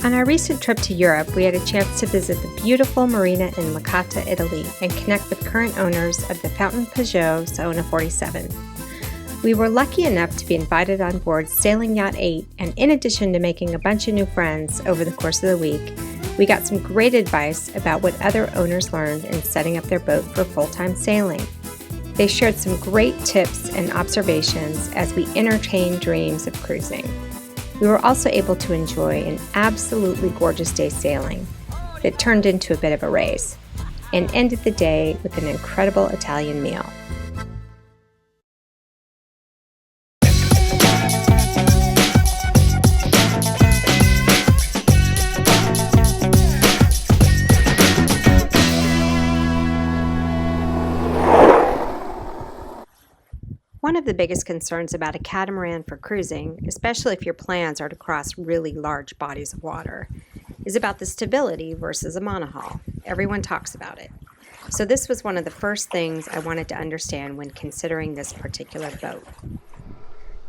On our recent trip to Europe, we had a chance to visit the beautiful marina in Licata, Italy, and connect with current owners of the Fountaine Pajot Saona 47. We were lucky enough to be invited on board Sailing Yacht 8, and in addition to making a bunch of new friends over the course of the week, we got some great advice about what other owners learned in setting up their boat for full-time sailing. They shared some great tips and observations as we entertained dreams of cruising. We were also able to enjoy an absolutely gorgeous day sailing that turned into a bit of a race and ended the day with an incredible Italian meal. One of the biggest concerns about a catamaran for cruising, especially if your plans are to cross really large bodies of water, is about the stability versus a monohull. Everyone talks about it. So this was one of the first things I wanted to understand when considering this particular boat.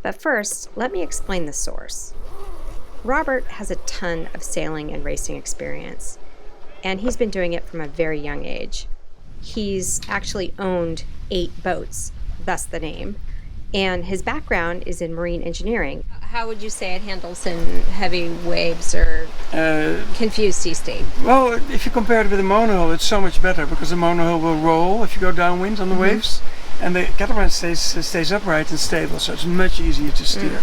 But first, let me explain the source. Robert has a ton of sailing and racing experience, and he's been doing it from a very young age. He's actually owned 8 boats, thus the name, and his background is in marine engineering. How would you say it handles in heavy waves or confused sea state? Well, if you compare it with a monohull, it's so much better because the monohull will roll if you go downwind on the waves, and the catamaran stays upright and stable, so it's much easier to steer.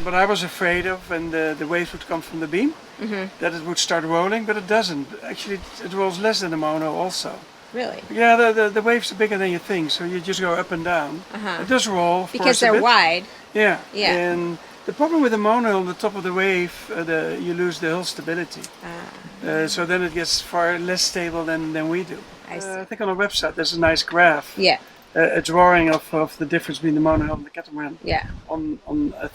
But I was afraid of when the waves would come from the beam, that it would start rolling, but it doesn't. Actually, it rolls less than the monohull also. Really? Yeah, the waves are bigger than you think, so you just go up and down. It does roll, because they're wide. Yeah. And the problem with the monohull, on the top of the wave, you lose the hull stability. So then it gets far less stable than we do. I see. I think on our website there's a nice graph. Yeah. A drawing of the difference between the monohull and the catamaran. Yeah. On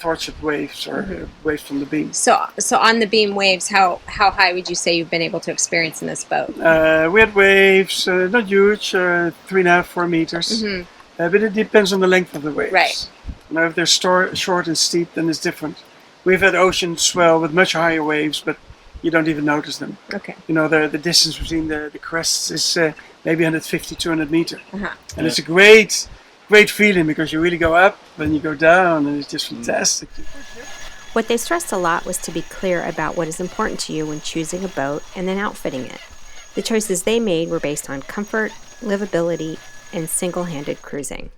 thwarted waves or waves from the beam. So on the beam waves, how high would you say you've been able to experience in this boat? We had waves, not huge, 3.5, 4 meters. But it depends on the length of the waves. Right. Now, if they're short and steep, then it's different. We've had ocean swell with much higher waves, but you don't even notice them. Okay. You know, the distance between the crests is maybe 150, 200 meters. And it's a great feeling because you really go up and you go down, and it's just fantastic. What they stressed a lot was to be clear about what is important to you when choosing a boat and then outfitting it. The choices they made were based on comfort, livability, and single-handed cruising.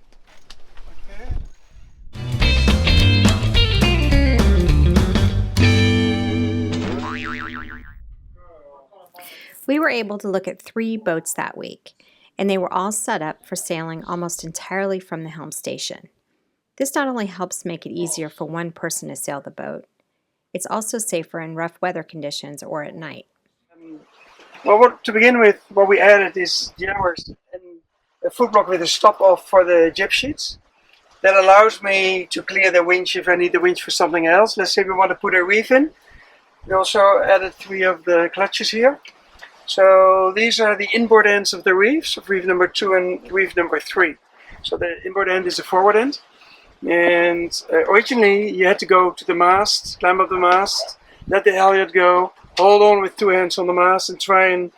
We were able to look at 3 boats that week, and they were all set up for sailing almost entirely from the helm station. This not only helps make it easier for one person to sail the boat, it's also safer in rough weather conditions or at night. Well, to begin with, what we added is jammers and a foot block with a stop off for the jib sheets. That allows me to clear the winch if I need the winch for something else. Let's say we want to put a reef in. We also added 3 of the clutches here. So these are the inboard ends of the reefs, of reef number 2 and reef number 3. So the inboard end is the forward end. And originally you had to go to the mast, climb up the mast, let the halyard go, hold on with 2 hands on the mast and try and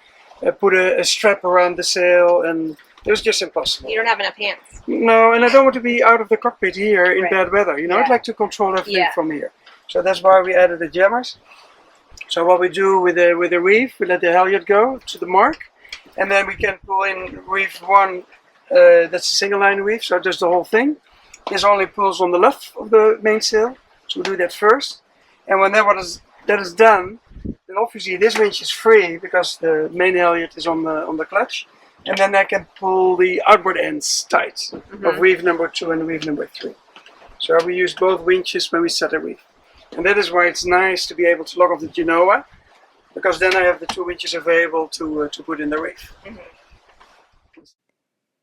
put a strap around the sail, and it was just impossible. You don't have enough hands. No, and I don't want to be out of the cockpit here in bad weather. You know, I'd like to control everything from here. So that's why we added the jammers. So what we do with the reef, we let the halyard go to the mark, and then we can pull in reef 1, that's a single line reef, so just the whole thing. This only pulls on the luff of the mainsail, so we do that first. And when that is done, then obviously this winch is free because the main halyard is on the clutch, and then I can pull the outboard ends tight of reef number 2 and reef number 3. So we use both winches when we set a reef. And that is why it's nice to be able to lock off the Genoa, because then I have the 2 winches available to put in the reef.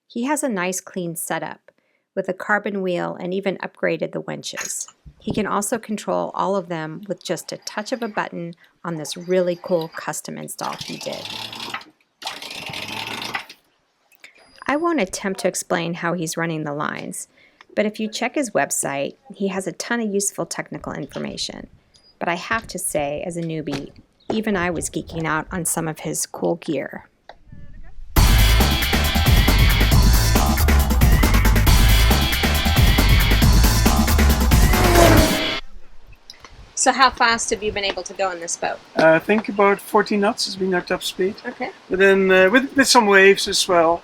He has a nice clean setup with a carbon wheel and even upgraded the winches. He can also control all of them with just a touch of a button on this really cool custom install he did. I won't attempt to explain how he's running the lines, but if you check his website, he has a ton of useful technical information. But I have to say, as a newbie, even I was geeking out on some of his cool gear. So how fast have you been able to go in this boat? I think about 14 knots has been knocked up speed. Okay. But then with some waves as well.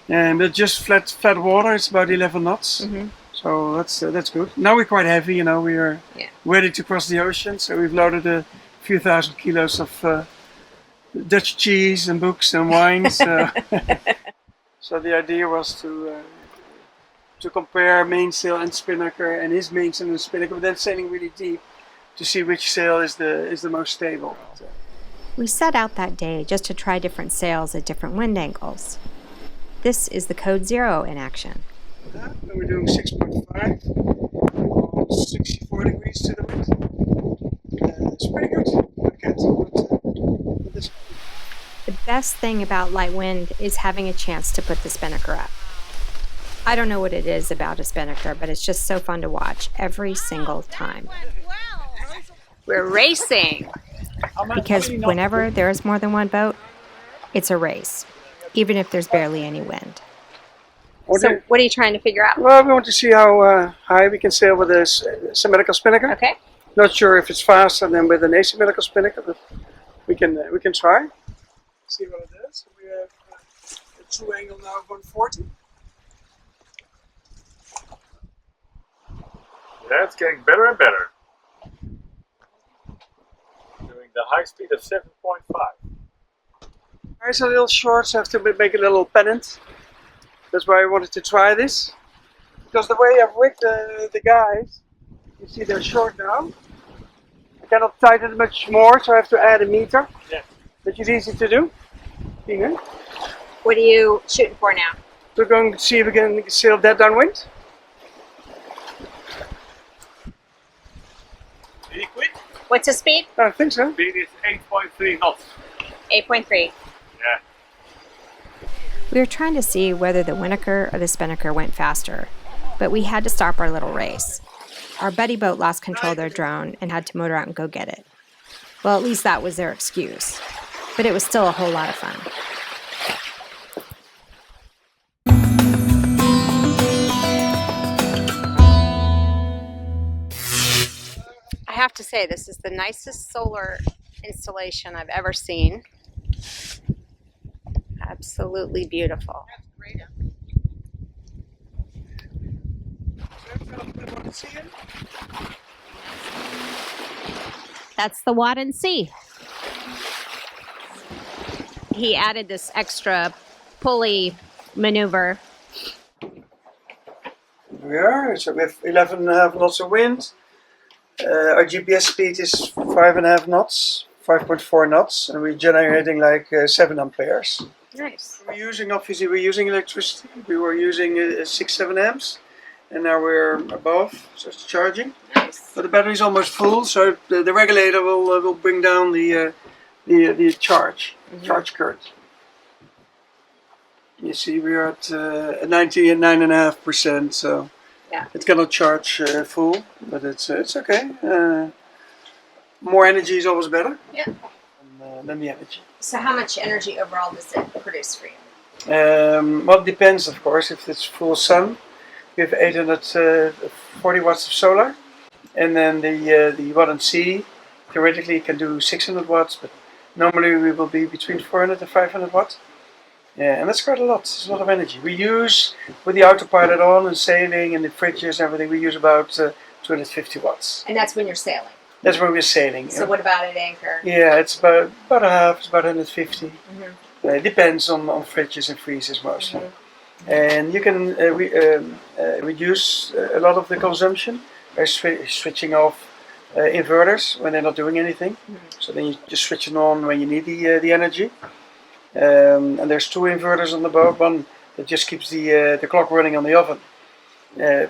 But just flat water, it's about 11 knots. Mm-hmm. So that's good. Now we're quite heavy, you know, we are ready to cross the ocean. So we've loaded a few thousand kilos of Dutch cheese and books and wine. So, so the idea was to compare mainsail and spinnaker, and his mainsail and spinnaker, but then sailing really deep to see which sail is the most stable. We set out that day just to try different sails at different wind angles. This is the Code Zero in action. We're doing 6.5, 64 degrees to the wind. It's pretty good. The best thing about light wind is having a chance to put the spinnaker up. I don't know what it is about a spinnaker, but it's just so fun to watch every single time. We're racing! Because whenever there's more than one boat, it's a race, even if there's barely any wind. So what are you trying to figure out? Well, we want to see how high we can sail with a symmetrical spinnaker. Okay. Not sure if it's faster than with an asymmetrical spinnaker, but we can try. See what it is. We have a true angle now of 140. Yeah, it's getting better and better. Doing the high speed of 7.5. It's a little short, so I have to make a little pennant. That's why I wanted to try this. Because the way I've rigged the guys, you see they're short now. I cannot tighten it much more, so I have to add a meter. Yeah. Which is easy to do. Here. What are you shooting for now? We're going to see if we can sail that downwind. Did he quit? What's the speed? I think so. Speed is 8.3 knots. 8.3. Yeah. We were trying to see whether the Winnaker or the Spinnaker went faster, but we had to stop our little race. Our buddy boat lost control of their drone and had to motor out and go get it. Well, at least that was their excuse, but it was still a whole lot of fun. I have to say, this is the nicest solar installation I've ever seen. Absolutely beautiful. That's the Wadden Sea. He added this extra pulley maneuver. We are, so we have 11.5 knots of wind. Our GPS speed is 5.5 knots, 5.4 knots, and we're generating like 7 amperes. Nice. Obviously we're using electricity. We were using 6-7 amps, and now we're above, so it's charging. Nice. But the battery is almost full, so the regulator will bring down the charge current. You see, we're at 99.5%, so yeah, it cannot charge full, but it's okay. More energy is always better. Yeah. Than the energy. So how much energy overall does it produce for you? Well, it depends, of course. If it's full sun, we have 840 watts of solar, and then the Wadden Sea theoretically can do 600 watts, but normally we will be between 400 and 500 watts. Yeah, and that's quite a lot. It's a lot of energy. We use, with the autopilot on and sailing and the fridges and everything, we use about 250 watts. And that's when you're sailing? That's when we're sailing. So what about at anchor? Yeah, it's about a half, it's about 150. It depends on fridges and freezers mostly. And you can reduce a lot of the consumption by switching off inverters when they're not doing anything. So then you just switch it on when you need the energy. And there's 2 inverters on the boat. One that just keeps the clock running on the oven,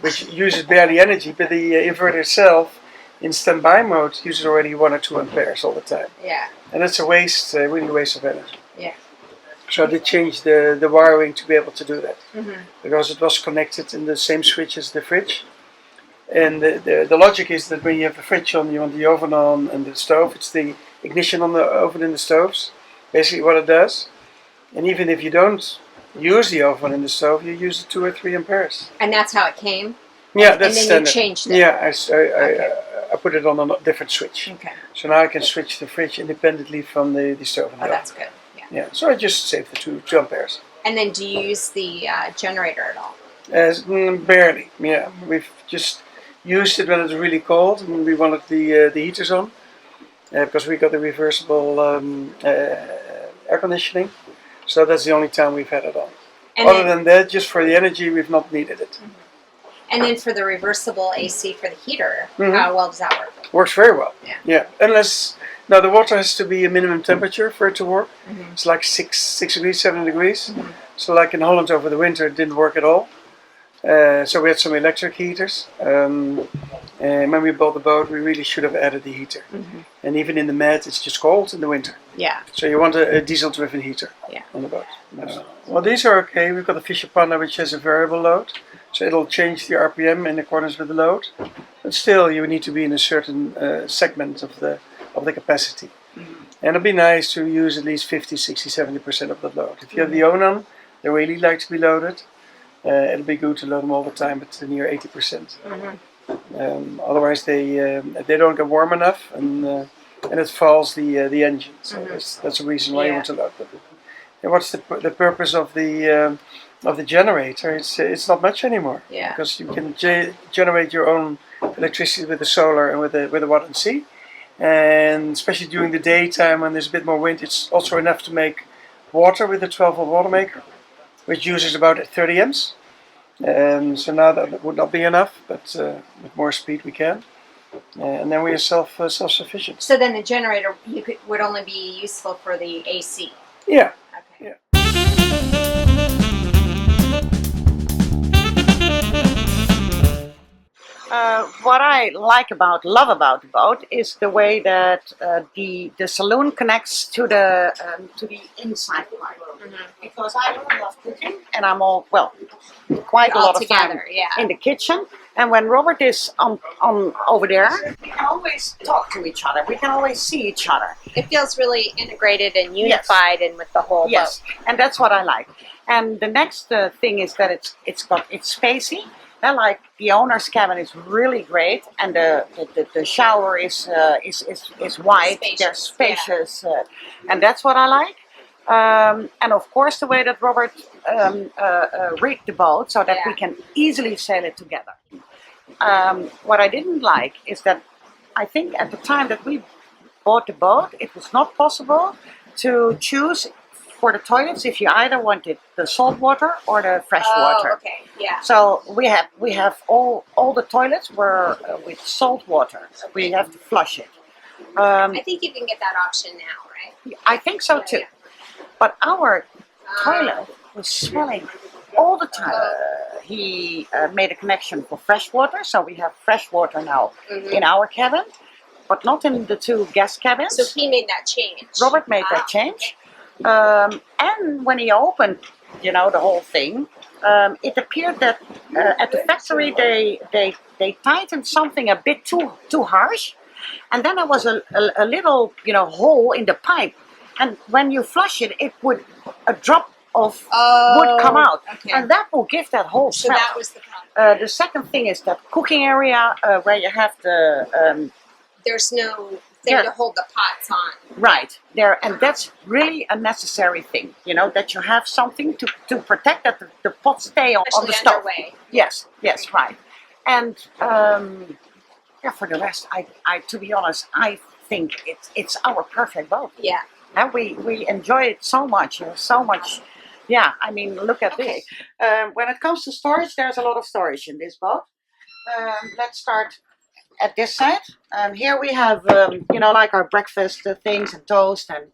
which uses barely energy, but the inverter itself in standby mode uses already 1 or 2 amperes all the time. Yeah. And that's a waste, really a waste of energy. Yeah. So I did change the wiring to be able to do that. Because it was connected in the same switch as the fridge. And the logic is that when you have the fridge on, you want the oven on and the stove, it's the ignition on the oven in the stoves. Basically what it does. And even if you don't use the oven in the stove, you use 2 or 3 amperes. And that's how it came? Yeah, that's and then standard. You changed it? Yeah, Okay. I put it on a different switch. Okay. So now I can switch the fridge independently from the stove. Oh, that's good. Yeah. Yeah, so I just saved the 2 amperes. And then do you use the generator at all? Barely, yeah. We've just used it when it's really cold and we wanted the heaters on. Because we got the reversible air conditioning. So that's the only time we've had it on. And Other than that, just for the energy, we've not needed it. And then for the reversible AC for the heater, Mhm. how well does that work? Works very well. Yeah. Yeah. Unless, now the water has to be a minimum temperature for it to work. Mhm. It's like 6 degrees, 7 degrees. Mhm. So like in Holland over the winter, it didn't work at all. So we had some electric heaters. And when we bought the boat, we really should have added the heater. Mhm. And even in the Med, it's just cold in the winter. Yeah. So you want a diesel-driven heater Yeah. on the boat. Well, these are okay. We've got the Fisher Panda, which has a variable load. So it'll change the RPM in accordance with the load. But still, you need to be in a certain segment of the capacity. And it'd be nice to use at least 50, 60, 70% of the load. If you have the Onan, they really like to be loaded. It'll be good to load them all the time, but near 80%. Otherwise, they don't get warm enough, and it falls the engine. So that's a reason why you want to load them. And what's the purpose of the generator? It's not much anymore. Yeah. Because you can generate your own electricity with the solar and with the watt and sea. And especially during the daytime when there's a bit more wind, it's also enough to make water with the 12-volt water maker, which uses about 30 amps. So now that would not be enough, but with more speed we can. And then we are self-sufficient. So then the generator would only be useful for the AC? Yeah. Okay. Yeah. What I love about the boat is the way that the saloon connects to the inside part. Because I love cooking, and I'm quite a All lot of time together, yeah. in the kitchen. And when Robert is on over there, we can always talk to each other. We can always see each other. It feels really integrated and unified and with the whole Yes, boat. and that's what I like. And the next thing is that it's spacey. I like the owner's cabin is really great, and the shower is wide. They're spacious, and that's what I like. And of course, the way that Robert rigged the boat so that we can easily sail it together. What I didn't like is that I think at the time that we bought the boat, it was not possible to choose for the toilets if you either wanted the salt water or the fresh water. Okay, yeah. So we have all the toilets were with salt water. We have to flush it. I think you can get that option now, right? I think so too. But our toilet was smelling all the time. He made a connection for fresh water, so we have fresh water now in our cabin, but not in the 2 guest cabins. So he made that change. Robert made that change. And when he opened, the whole thing, it appeared that at the factory they tightened something a bit too harsh, and then there was a little hole in the pipe, and when you flush it, a drop of would come out, and that will give that whole smell. So that was the problem. The second thing is that cooking area where you have the there's no thing to hold the pots on. right there, and that's really a necessary thing, that you have something to protect that the pots stay on the stove. Underway. Yes, right. And for the rest, I to be honest, I think it's our perfect boat. Yeah. And we enjoy it so much. Yeah, I mean, look at this. When it comes to storage, there's a lot of storage in this boat. Let's start at this side. Here we have, like our breakfast things and toast and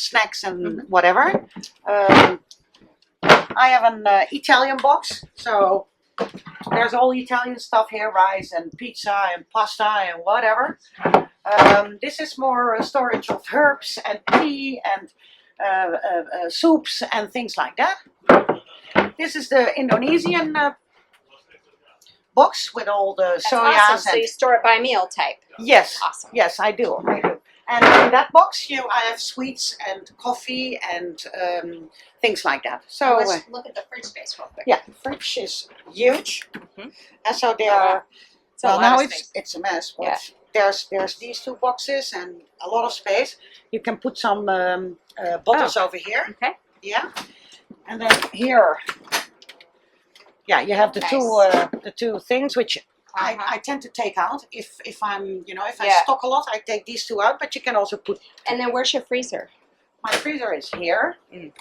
snacks and whatever. I have an Italian box, so there's all Italian stuff here, rice and pizza and pasta and whatever. This is more storage of herbs and tea and soups and things like that. This is the Indonesian box with all the That's soyas. awesome. So you store it by meal type. Yes, Awesome. yes, I do. And in that box, I have sweets and coffee and things like that. So Let's look at the fridge space real quick. yeah, the fridge is huge, Mhm. and so there are. It's a Well, lot now of space. it's a mess, but Yeah. there's these two boxes and a lot of space. You can put some bottles over here. Okay. Yeah, and then here, yeah, you have the two things which I tend to take out if I'm if I Yeah. stock a lot, I take these two out. But you can also put. And then where's your freezer? My freezer is here. Mm.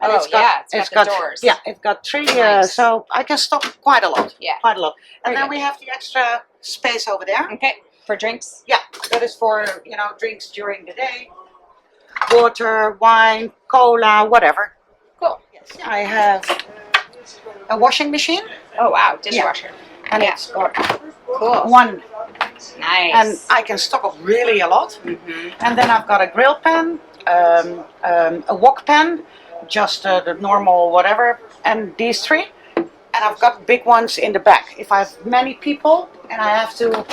And Oh, it's got the doors. Yeah, it's got three. Nice. So I can stock quite a lot. Yeah. Quite a lot. And Very then good. we have the extra space over there. Okay. For drinks? Yeah, that is for drinks during the day, water, wine, cola, whatever. Cool. Yes, I have a washing machine, Oh, wow. Dishwasher. and Yeah. it's got Cool. one, Nice. and I can stock up really a lot. Mhm. And then I've got a grill pan, a wok pan, just the normal whatever, and these three. And I've got big ones in the back. If I have many people and I have to,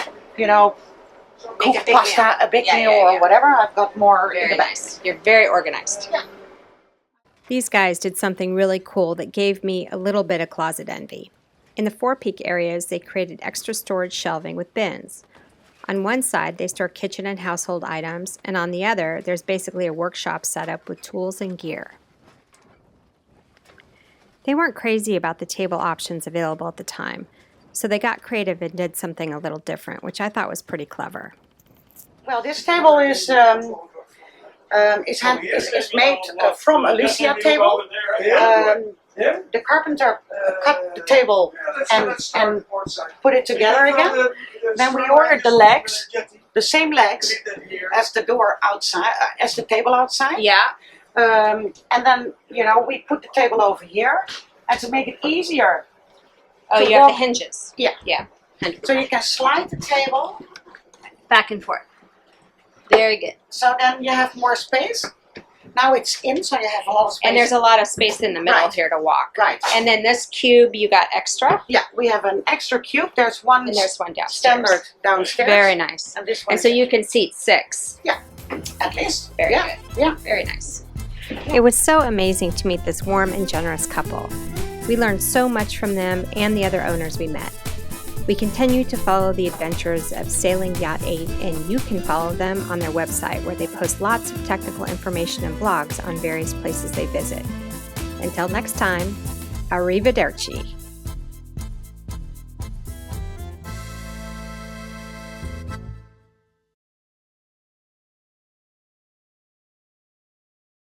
cook a big pasta, meal. a big Yeah, meal yeah, or yeah. whatever, I've got more in Very the back. nice. You're very organized. Yeah. These guys did something really cool that gave me a little bit of closet envy. In the forepeak areas, they created extra storage shelving with bins. On one side, they store kitchen and household items, and on the other, there's basically a workshop set up with tools and gear. They weren't crazy about the table options available at the time, so they got creative and did something a little different, which I thought was pretty clever. Well, this table is made from a Licata table. The carpenter cut the table and put it together again. Then we ordered the legs, the same legs as the door outside, as the table outside. Yeah. And then we put the table over here, and to make it easier, Oh, To you have the walk- hinges. Yeah. Yeah. so you can slide the table. Back and forth. Very good. So then you have more space. Now it's in, so you have a lot of space. And there's a lot of space in the middle Right. here to walk. Right. And then this cube you got extra, Yeah, we have an extra cube. There's one and there's one downstairs. standard downstairs. Very nice. And this one. And so you can seat 6. at least. Very yeah. good. Yeah. Very nice. It was so amazing to meet this warm and generous couple. We learned so much from them and the other owners we met. We continue to follow the adventures of Sailing Yacht 8, and you can follow them on their website where they post lots of technical information and blogs on various places they visit. Until next time, arrivederci.